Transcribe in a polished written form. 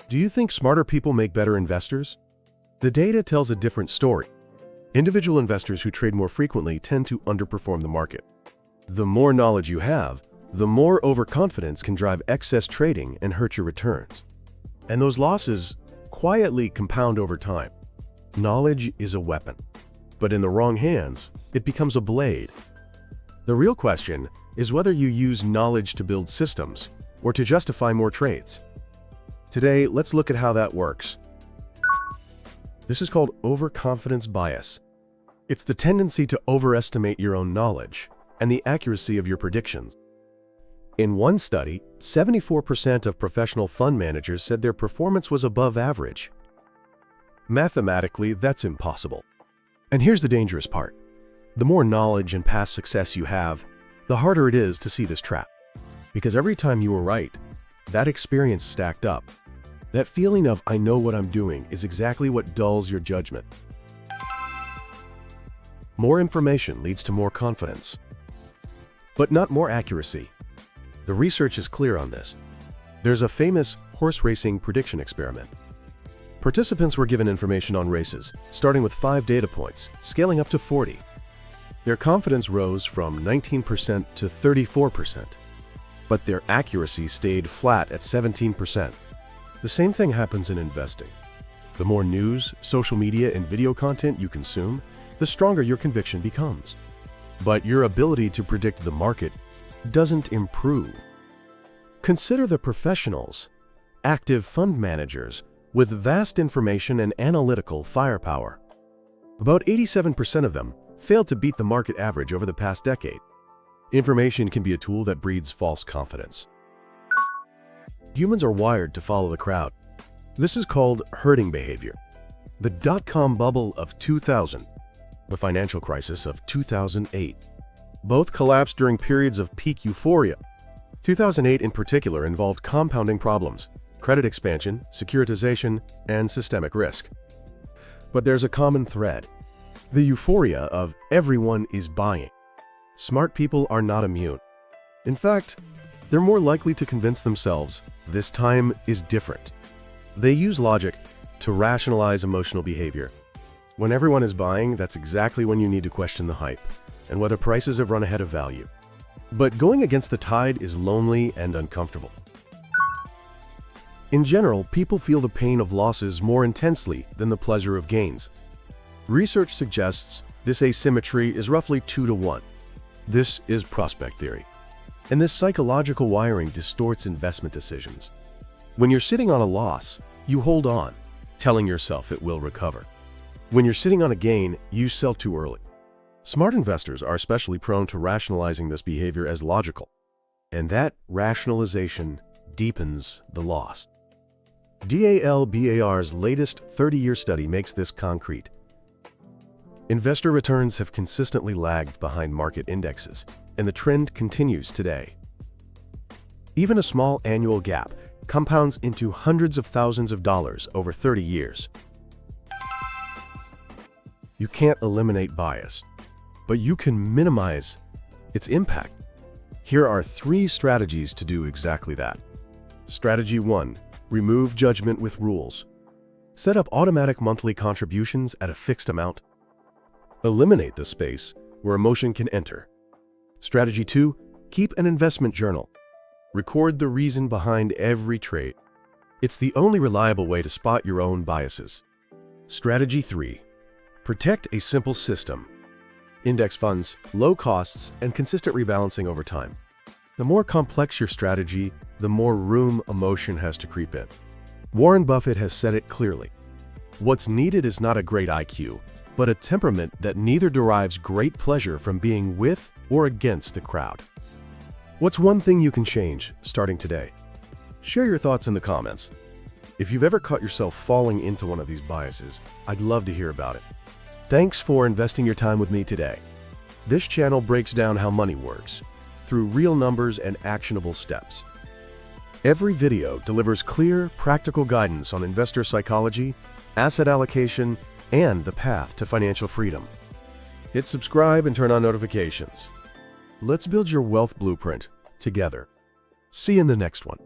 Do you think smarter people make better investors? The data tells a different story. Individual investors who trade more frequently tend to underperform the market. The more knowledge you have, the more overconfidence can drive excess trading and hurt your returns. And those losses quietly compound over time. Knowledge is a weapon, but in the wrong hands, it becomes a blade. The real question is whether you use knowledge to build systems or to justify more trades. Today, let's look at how that works. This is called overconfidence bias. It's the tendency to overestimate your own knowledge and the accuracy of your predictions. In one study, 74% of professional fund managers said their performance was above average. Mathematically, that's impossible. And here's the dangerous part. The more knowledge and past success you have, the harder it is to see this trap. Because every time you were right, that experience stacked up. That feeling of "I know what I'm doing" is exactly what dulls your judgment. More information leads to more confidence, but not more accuracy. The research is clear on this. There's a famous horse racing prediction experiment. Participants were given information on races, starting with 5 data points, scaling up to 40. Their confidence rose from 19% to 34%, but their accuracy stayed flat at 17%. The same thing happens in investing. The more news, social media, and video content you consume, the stronger your conviction becomes. But your ability to predict the market doesn't improve. Consider the professionals, active fund managers with vast information and analytical firepower. About 87% of them failed to beat the market average over the past decade. Information can be a tool that breeds false confidence. Humans are wired to follow the crowd. This is called herding behavior. The dot-com bubble of 2000, the financial crisis of 2008, both collapsed during periods of peak euphoria. 2008 in particular involved compounding problems, credit expansion, securitization, and systemic risk. But there's a common thread: the euphoria of everyone is buying. Smart people are not immune. In fact, they're more likely to convince themselves this time is different. They use logic to rationalize emotional behavior. When everyone is buying, that's exactly when you need to question the hype and whether prices have run ahead of value. But going against the tide is lonely and uncomfortable. In general, people feel the pain of losses more intensely than the pleasure of gains. Research suggests this asymmetry is roughly 2 to 1. This is prospect theory. And this psychological wiring distorts investment decisions. When you're sitting on a loss, you hold on, telling yourself it will recover. When you're sitting on a gain, you sell too early. Smart investors are especially prone to rationalizing this behavior as logical, and that rationalization deepens the loss. DALBAR's latest 30-year study makes this concrete. Investor returns have consistently lagged behind market indexes, and the trend continues today. Even a small annual gap compounds into hundreds of thousands of dollars over 30 years. You can't eliminate bias, but you can minimize its impact. Here are 3 strategies to do exactly that. Strategy 1. Remove judgment with rules. Set up automatic monthly contributions at a fixed amount. Eliminate the space where emotion can enter. Strategy 2. Keep an investment journal. Record the reason behind every trade. It's the only reliable way to spot your own biases. Strategy 3. Protect a simple system. Index funds, low costs, and consistent rebalancing over time. The more complex your strategy, the more room emotion has to creep in. Warren Buffett has said it clearly. What's needed is not a great IQ, but a temperament that neither derives great pleasure from being with or against the crowd. What's one thing you can change starting today? Share your thoughts in the comments. If you've ever caught yourself falling into one of these biases, I'd love to hear about it. Thanks for investing your time with me today. This channel breaks down how money works through real numbers and actionable steps. Every video delivers clear, practical guidance on investor psychology, asset allocation, and the path to financial freedom. Hit subscribe and turn on notifications. Let's build your wealth blueprint together. See you in the next one.